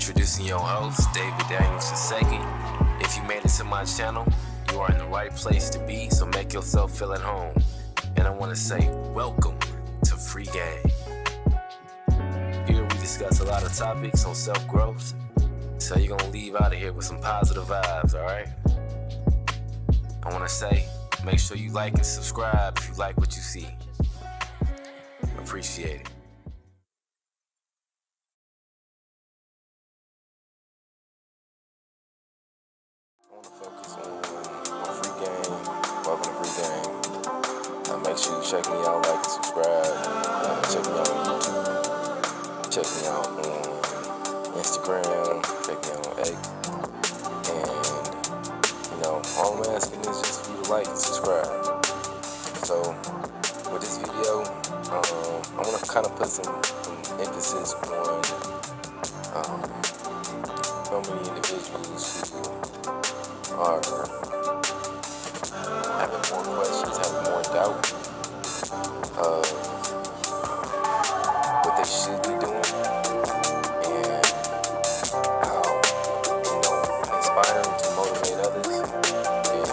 Introducing your host, David Daniels II. If you made it to my channel, you are in the right place to be, so make yourself feel at home. And I want to say, welcome to Free Game. Here we discuss a lot of topics on self-growth, so you're going to leave out of here with some positive vibes, alright? I want to say, make sure you like and subscribe if you like what you see. Appreciate it. I want to focus on Free Game. Welcome to Free Game. Make sure you check me out, like and subscribe. Check me out on YouTube. Check me out on Instagram. Check me out on X. And, all I'm asking is just for you to like and subscribe. So, with this video, I want to kind of put some emphasis on so many individuals who are having more questions, having more doubt of what they should be doing, and how, inspiring to motivate others, and,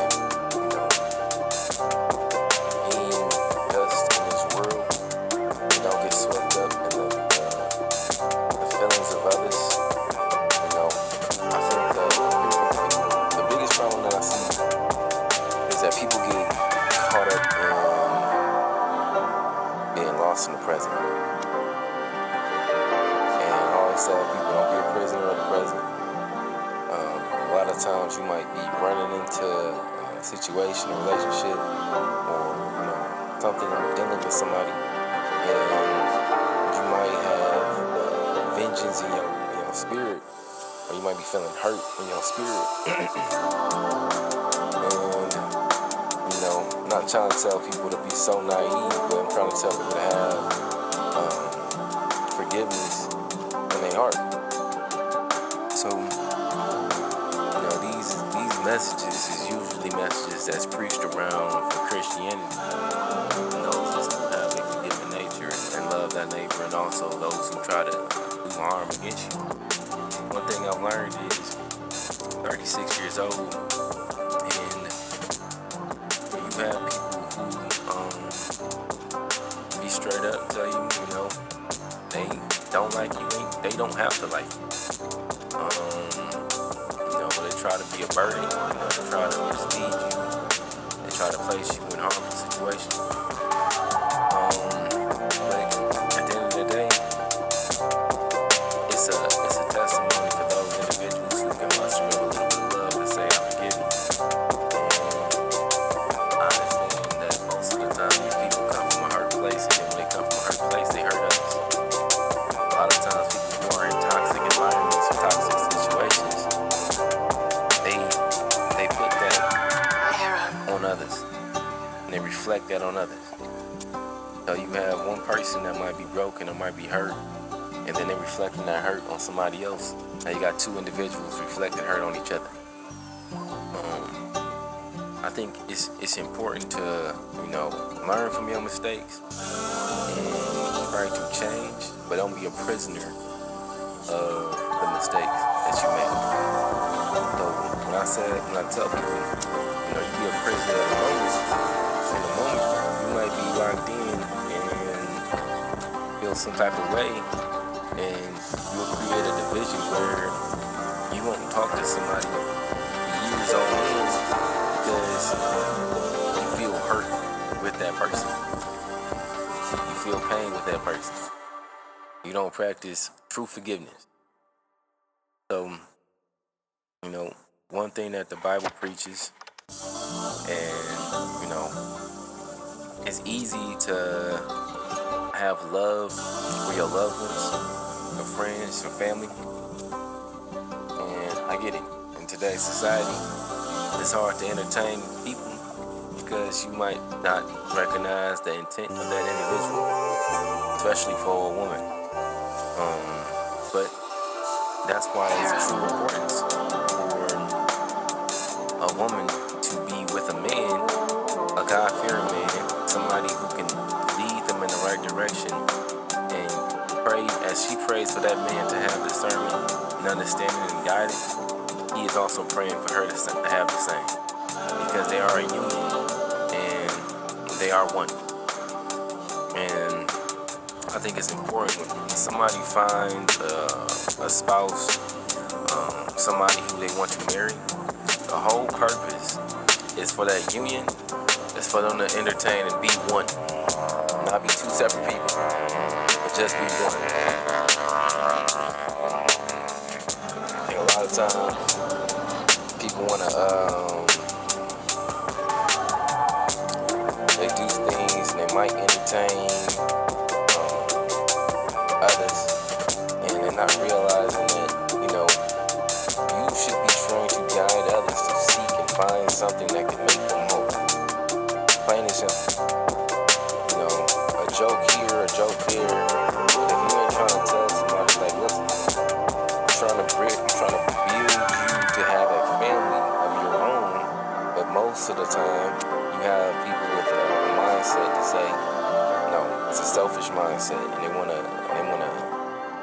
being just in this world, get swept up in the feelings of others. I think the biggest problem that I see is that people get caught up in being lost in the present. And I always tell people, don't be a prisoner of the present. A lot of times you might be running into a situation, a relationship, or something, dealing with somebody, and you might have vengeance in your spirit, or you might be feeling hurt in your spirit. And, not trying to tell people to be so naive, but I'm trying to tell people to have forgiveness in their heart. So, these messages is usually messages that's preached around for Christianity. And those who have a forgiving nature and love that neighbor, and also those who try to do harm against you. One thing I've learned is 36 years old, and you have people who be straight up and tell you, they don't like you, they don't have to like you. They try to be a burden, they try to mislead you, they try to place you in harmful situations. But at the end of the day, it's a testimony for those individuals who can muster up a little bit of love and say, I forgive you. I understand that most of the time these people come from a hurt place, and then when they come from a hurt place, they hurt others. A lot of times people who are in toxic environments or toxic situations, they put that on others, and they reflect that on others. So you have one person that might be broken or might be hurt, and then they're reflecting that hurt on somebody else. Now you got two individuals reflecting hurt on each other. I think it's important to, learn from your mistakes and try to change, but don't be a prisoner of the mistakes that you made. So when I tell people, you be a prisoner of the moment, in the moment, you might be locked in and feel some type of way, and you'll create a division where you won't talk to somebody years on end because you feel hurt with that person. You feel pain with that person. You don't practice true forgiveness. So, one thing that the Bible preaches, and, it's easy to have love for your loved ones, your friends, your family. And I get it. In today's society, it's hard to entertain people because you might not recognize the intent of that individual, especially for a woman. But that's why it's true importance for a woman to be with a man, a God-fearing man, somebody who can lead them in the right direction and pray as as she prays for that man to have discernment and understanding and guidance, he is also praying for her to have the same, because they are a union and they are one. And I think it's important when somebody finds a spouse, somebody who they want to marry. The whole purpose is for that union. It's for them to entertain and be one, not be two separate people, but just be one. I think a lot of times people want to they do things and they might entertain others, and they're not realizing that, you should be trying to guide others to seek and find something that can make them whole. Plain and simple. A joke here, a joke there. But if you ain't trying to tell somebody, like, listen, I'm trying to build you to have a family of your own, but most of the time you have people with a mindset to say, no, it's a selfish mindset, and they wanna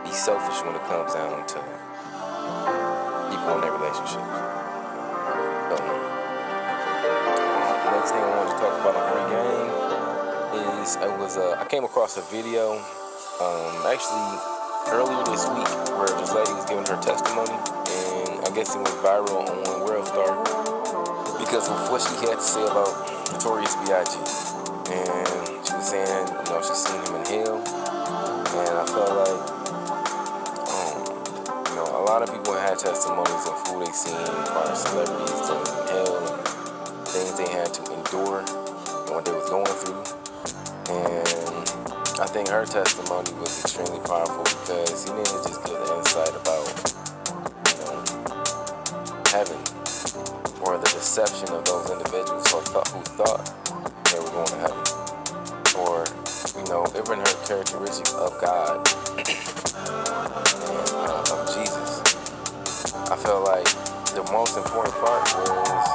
be selfish when it comes down to people in their relationships. Next thing I wanted to talk about on Free Game is I came across a video actually earlier this week where this lady was giving her testimony, and I guess it went viral on World Star because of what she had to say about Notorious B.I.G. And she was saying, she's seen him in hell, and I felt like a lot of people had testimonies of who they seen by celebrities in hell and things they had to endure and what they was going through. And I think her testimony was extremely powerful because he didn't just give the insight about heaven or the deception of those individuals who thought they were going to heaven, or even her characteristics of God and of Jesus. I felt like the most important part was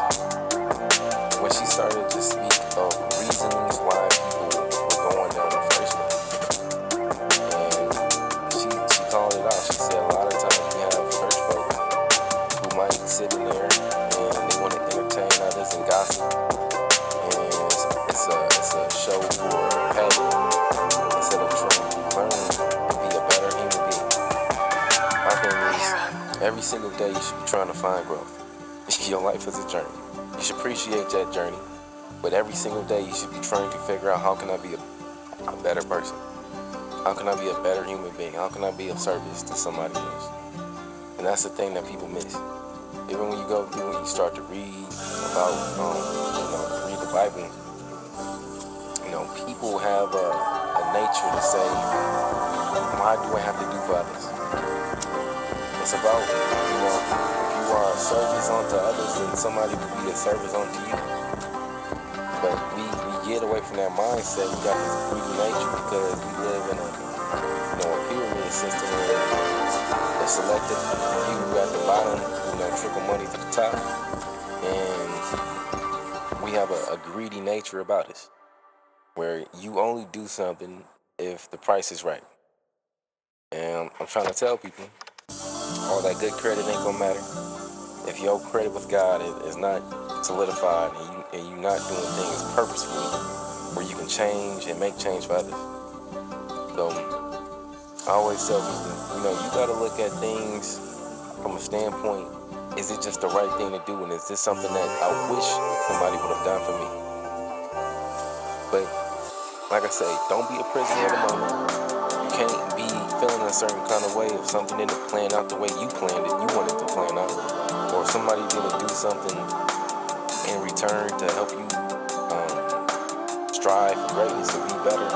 when she started to speak of reasons why people were going there in the first place. And she called it out. She said a lot of times we have church folks who might sit in there and they want to entertain others and gossip. And it's a show for passion instead of trying to learn and be a better human being. My thing is, every single day you should be trying to find growth. Your life is a journey. You should appreciate that journey, but every single day you should be trying to figure out, how can I be a better person? How can I be a better human being? How can I be of service to somebody else? And that's the thing that people miss. Even when you start to read about, read the Bible, people have a nature to say, why do I have to do for others? It's about, if you are a service unto others, then somebody will be a service unto you. But we get away from that mindset. We got this greedy nature because we live in a pyramid system where the selected people at the bottom, trickle money to the top. And we have a greedy nature about us, where you only do something if the price is right. And I'm trying to tell people, all that good credit ain't gonna matter if your credit with God is not solidified and you're not doing things purposefully where you can change and make change for others. So I always tell people, you gotta look at things from a standpoint, is it just the right thing to do, and is this something that I wish somebody would have done for me? But like I say, don't be a prisoner of the moment. You can't be feeling a certain kind of way if something didn't plan out the way you planned it, you wanted to plan out, or if somebody didn't do something in return to help you strive for greatness, to be better,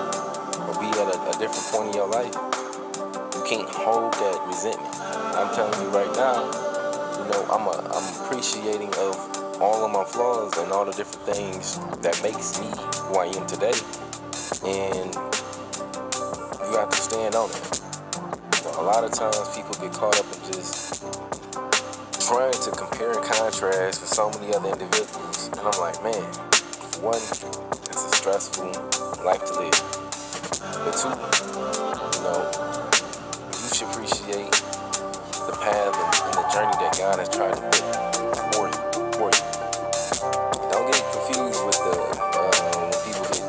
or be at a different point in your life. You can't hold that resentment. I'm telling you right now, I'm appreciating of all of my flaws and all the different things that makes me who I am today. And you have to stand on it. A lot of times people get caught up in just trying to compare and contrast with so many other individuals. And I'm like, man, one, it's a stressful life to live. But two, should appreciate the path and the journey that God has tried to put for you. Don't get confused with the when people get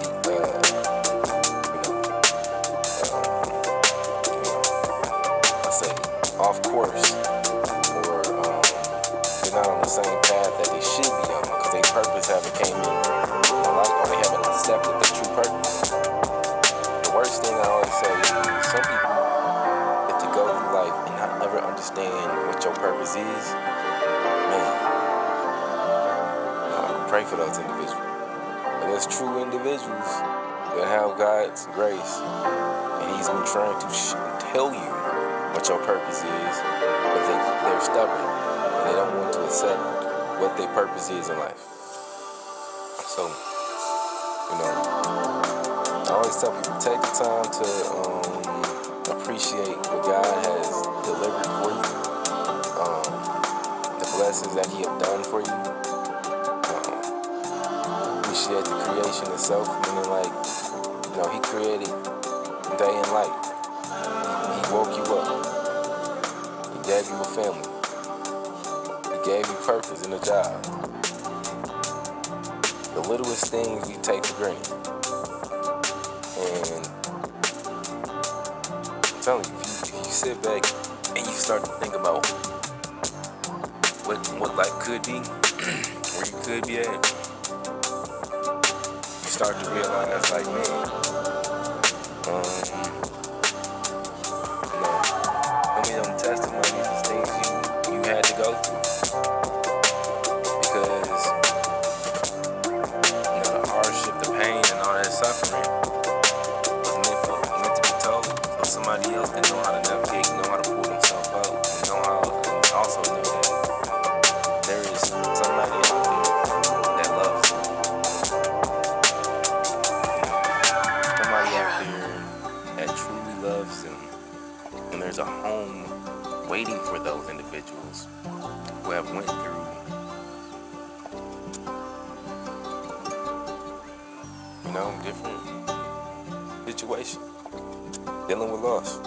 I say off course, or they're not on the same path that they should be on because their purpose haven't came in light, or they haven't accepted their true purpose. The worst thing I always say is some people get to go through life and not ever understand what your purpose is. Man, pray for those individuals. And there's true individuals that have God's grace, and He's been trying to tell you what your purpose is, but they're stubborn and they don't want to accept what their purpose is in life. So, I always tell people, take the time to appreciate what God has delivered for you, the blessings that He has done for you. Appreciate the creation itself, meaning He created day and light. He woke you up. He gave you a family. He gave you purpose in a job. The littlest things we take for granted. And I'm telling you, if you sit back and you start to think about what life could be, where you could be at, you start to realize, man, them testimonies is things you had to go through, because the hardship, the pain, and all that suffering was meant to be told, so somebody else can know how to navigate, know how to pull themselves out, and also know that there is somebody out there that loves them. Somebody out there that truly loves them, and there's a home waiting for those individuals who have went through different situations, dealing with loss.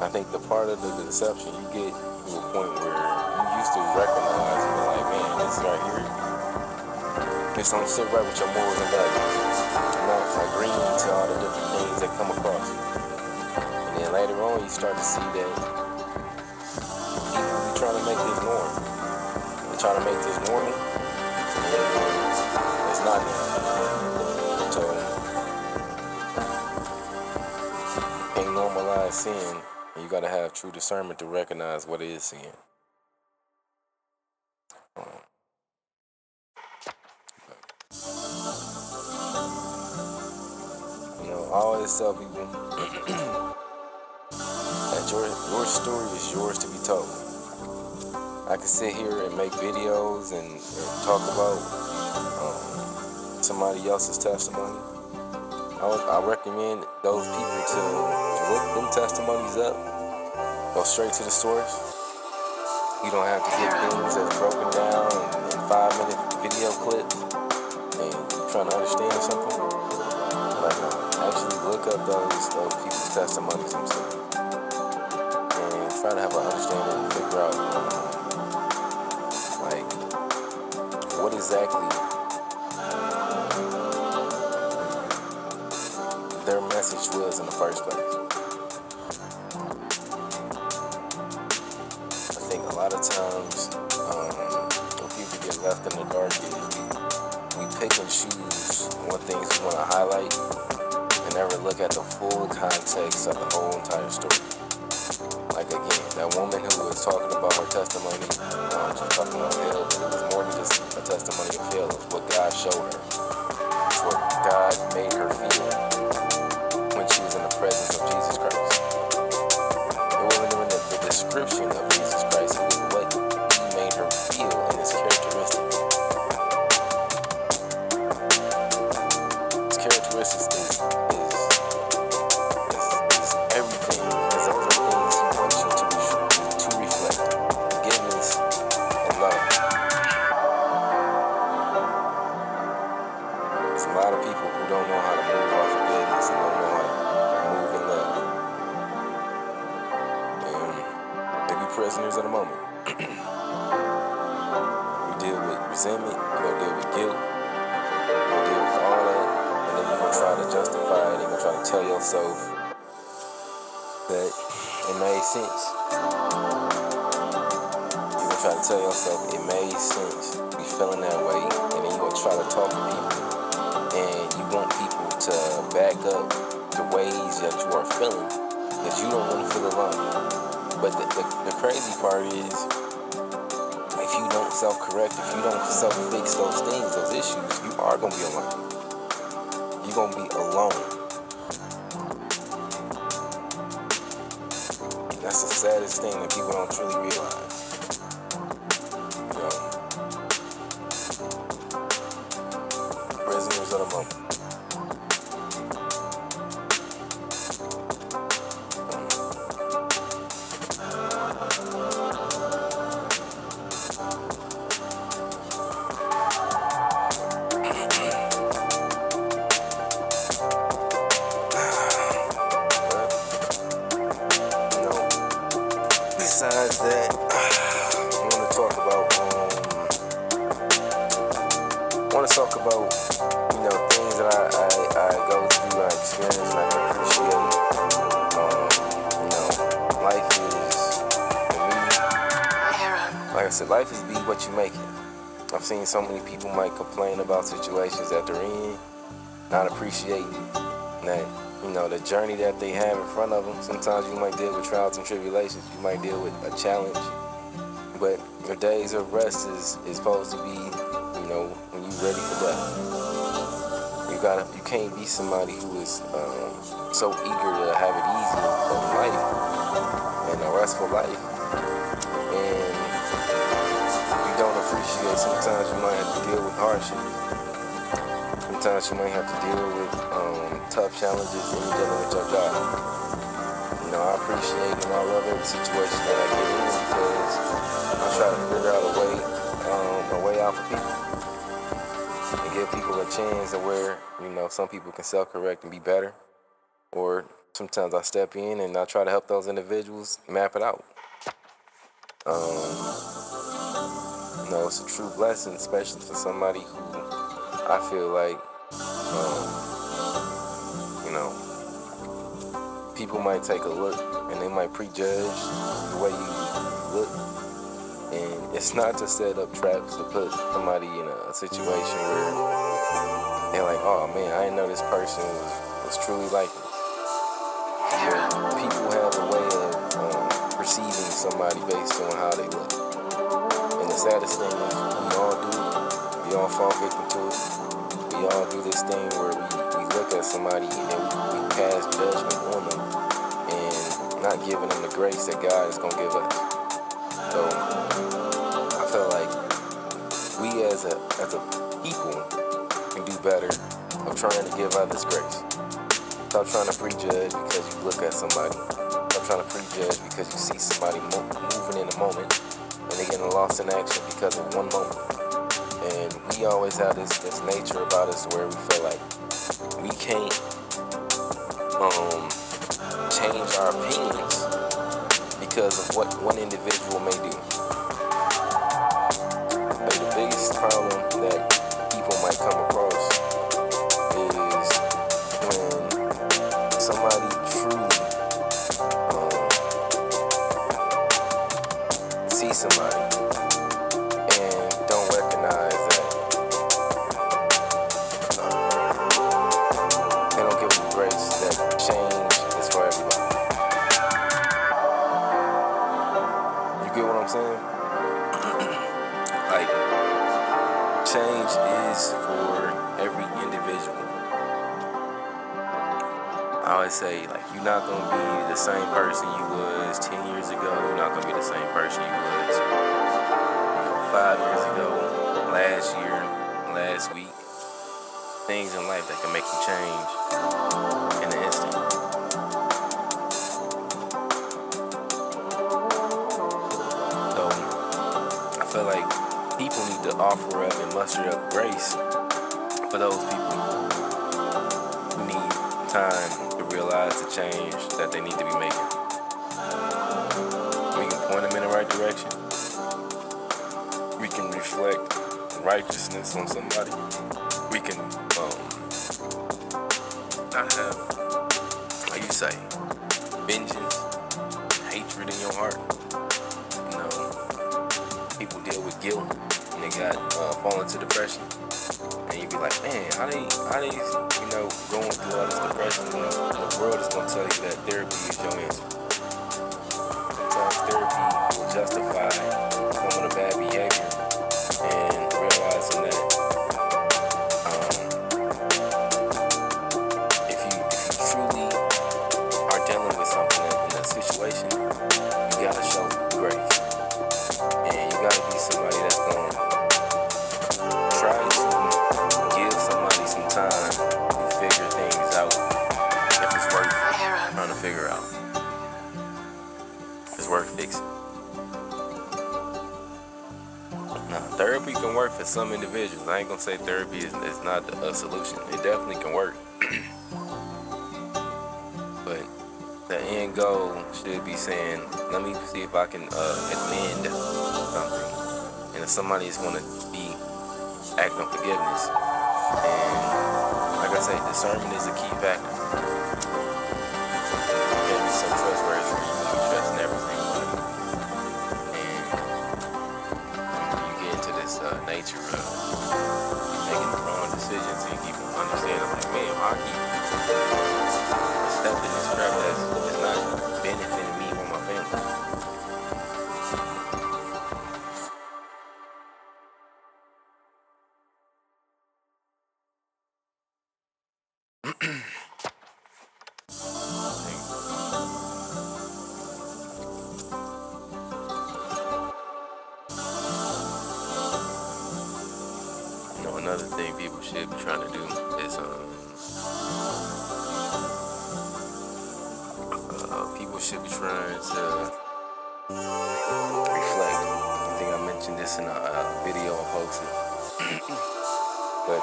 I think the part of the deception, you get to a point where you used to recognize and be like, man, this right here, this don't sit right with your morals and values. You're not agreeing to all the different things that come across you. And then later on, you start to see that people be trying to make this norm. They try to make this normal. It's not normal. So, you can't normalize sin, and you gotta have true discernment to recognize what is sin. I always tell people that your story is yours to be told. I can sit here and make videos and talk about somebody else's testimony. I recommend those people to look them testimonies up. Go straight to the source. You don't have to get things that's broken down in 5-minute video clips and you're trying to understand something. Actually look up those people's testimonies themselves and try to have an understanding and figure out what exactly their message was in the first place. I think a lot of times when people get left in the dark is we pick and choose what things we want to highlight and never look at the full context of the whole entire story. Like again, that woman who was talking about her testimony, she was talking about hell, but it was more than just a testimony of hell. It was what God showed her. It's what God made her feel when she was in the presence of Jesus Christ. It wasn't even the description of Jesus Christ, it was what He made her feel in His characteristics. His characteristics is everything, because those are things He wants you to reflect. Forgiveness and love. There's a lot of people who don't know how to move off forgiveness and don't know how to prisoners of the moment. You deal with resentment, you're gonna deal with guilt, you're gonna deal with all that, and then you're gonna try to justify it, you're gonna try to tell yourself that it made sense. You're gonna try to tell yourself it made sense, be feeling that way, and then you're gonna try to talk to people, and you want people to back up the ways that you are feeling, because you don't want to feel alone. But the crazy part is, if you don't self-correct, if you don't self-fix those things, those issues, you are going to be alone. You're going to be alone. That's the saddest thing that people don't truly realize. You know? Prisoners of the moment. Besides that, I want to talk about things that I go through, I experience, and I can appreciate. Life is, for me, like I said, life is be what you make it. I've seen so many people might complain about situations that they're in, not appreciating that, the journey that they have in front of them. Sometimes you might deal with trials and tribulations. You might deal with a challenge. But your days of rest is supposed to be, when you're ready for death. You can't be somebody who is so eager to have it easy in life and a restful life. And you don't appreciate, sometimes you might have to deal with hardship. Sometimes you might have to deal with tough challenges when you're dealing with your job. I appreciate and I love every situation that I get in, because I try to figure out a way out for people and give people a chance to where, some people can self-correct and be better. Or sometimes I step in and I try to help those individuals map it out. It's a true blessing, especially for somebody who I feel like, people might take a look and they might prejudge the way you look. And it's not to set up traps to put somebody in a situation where they're like, oh man, I didn't know this person was truly like me. But people have a way of perceiving somebody based on how they look. And the saddest thing is, we all fall victim to it. We all do this thing where we look at somebody and then we pass judgment on them and not giving them the grace that God is going to give us. So I feel like we as a people can do better of trying to give others grace. Stop trying to prejudge because you look at somebody. Stop trying to prejudge because you see somebody moving in a moment and they're getting lost in action because of one moment. And we always have this nature about us where we feel like we can't change our opinions because of what one individual may do. But the biggest problem that people might come across is when somebody truly sees somebody and don't recognize that they don't give them the grace that change is for everybody. You get what I'm saying? Like, change is for every individual. I always say, like, you're not going to be the same person you was 10 years ago. You're not going to be the same person you was 5 years ago, last year, last week. Things in life that can make you change in an instant. So I feel like people need to offer up and muster up grace for those people who need time to realize the change that they need to be making. We can point them in the righteousness on somebody. We can not have, like you say, vengeance, hatred in your heart. You know, people deal with guilt and they got fall into depression, and you be like, man, how they you know, going through all this depression? You know, the world is gonna tell you that therapy is your answer. Sometimes therapy will justify some of the bad behavior and realizing that if you truly are dealing with something in a situation, you gotta show grace, and you gotta be somebody that's gonna try to give somebody some time to figure things out. If it's worth trying to figure out, if it's worth fixing. Now, therapy can work for some individuals. I ain't gonna say therapy is not a solution. It definitely can work. But the end goal should be saying, let me see if I can amend something. And if somebody is gonna be acting on forgiveness, and like I say, discernment is a key factor. You can't be so trustworthy where you be trusting everything. Nature of making the wrong decisions, and keep understanding, like, man, I keep stepping this trap that's not benefiting me or my family. Another thing people should be trying to do is people should be trying to reflect. I think I mentioned this in a video I posted. But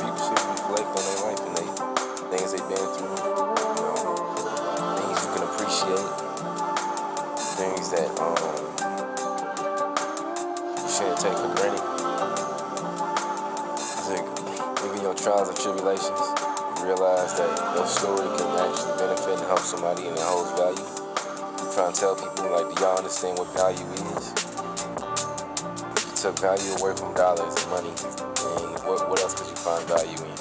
people should reflect on their life and the things they've been through. You know, things you can appreciate, things that you shouldn't take for granted. Even your trials and tribulations, you realize that your story can actually benefit and help somebody, and it holds value. You try and tell people, like, do y'all understand what value is? If you took value away from dollars and money, and what else could you find value in?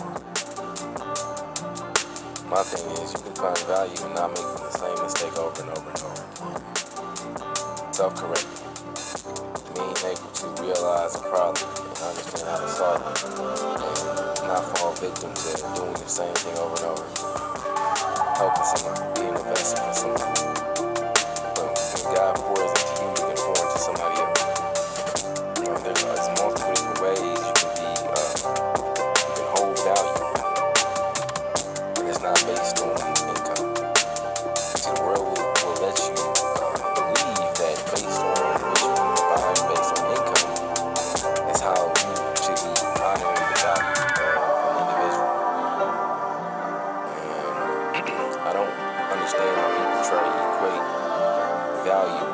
My thing is, you can find value in not making the same mistake over and over and over again. Self-correcting. Being able to realize a problem and understand how to solve it, and not fall victim to doing the same thing over and over. Helping somebody, being a vessel for somebody. But when God pours into you, you can pour into somebody else. You know, there's multiple different ways you can be, you can hold value, and it's not based on income. See, the world will let you believe that based on what you can provide, based on income, is how you should be honoring the value of an individual. And I don't understand how people try to equate value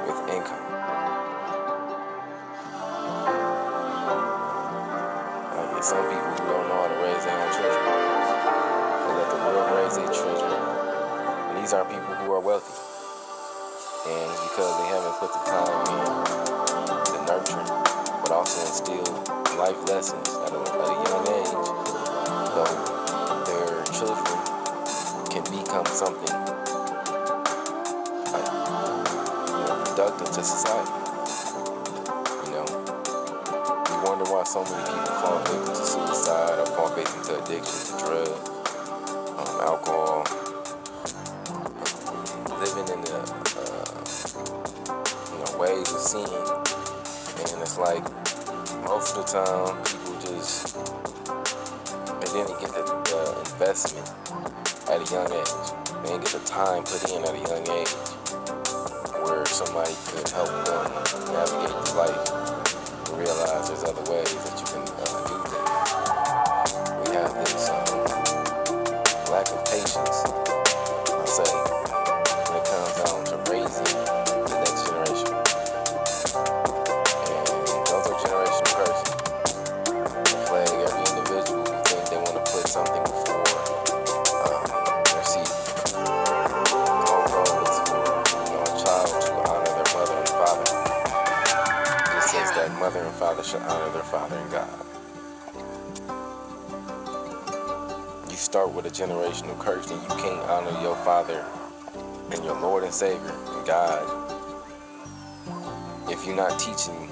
with income. Like, some people who don't know how to raise their own children, they let the world raise their children. And these are people who are wealthy. And it's because they haven't put the time in to nurture, but also instill life lessons at a young age, so their children can become something like, you know, productive to society. You know, we wonder why so many people fall victim to suicide or fall victim to addiction to drugs, alcohol, living in the ways of sin. And it's like, most of the time, people just, they didn't get the investment at a young age. They didn't get the time put in at a young age where somebody could help them navigate through life and realize there's other ways that you can do things. We have this lack of patience, I'll say, when it comes down to raising the next generation. mother and father shall honor their father and God. You start with a generational curse, and you can't honor your father and your Lord and Savior, God, if you're not teaching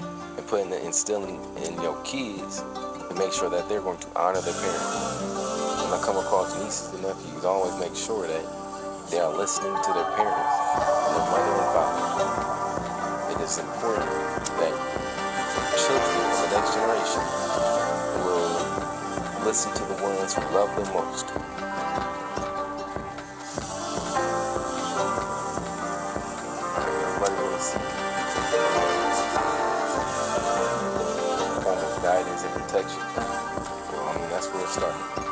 and instilling in your kids to make sure that they're going to honor their parents. When I come across nieces and nephews, I always make sure that they are listening to their parents, their mother and father. It is important that children, the next generation, will listen to the ones who love them most. Everybody wants to see a form of guidance and protection. Well, I mean, that's where it started.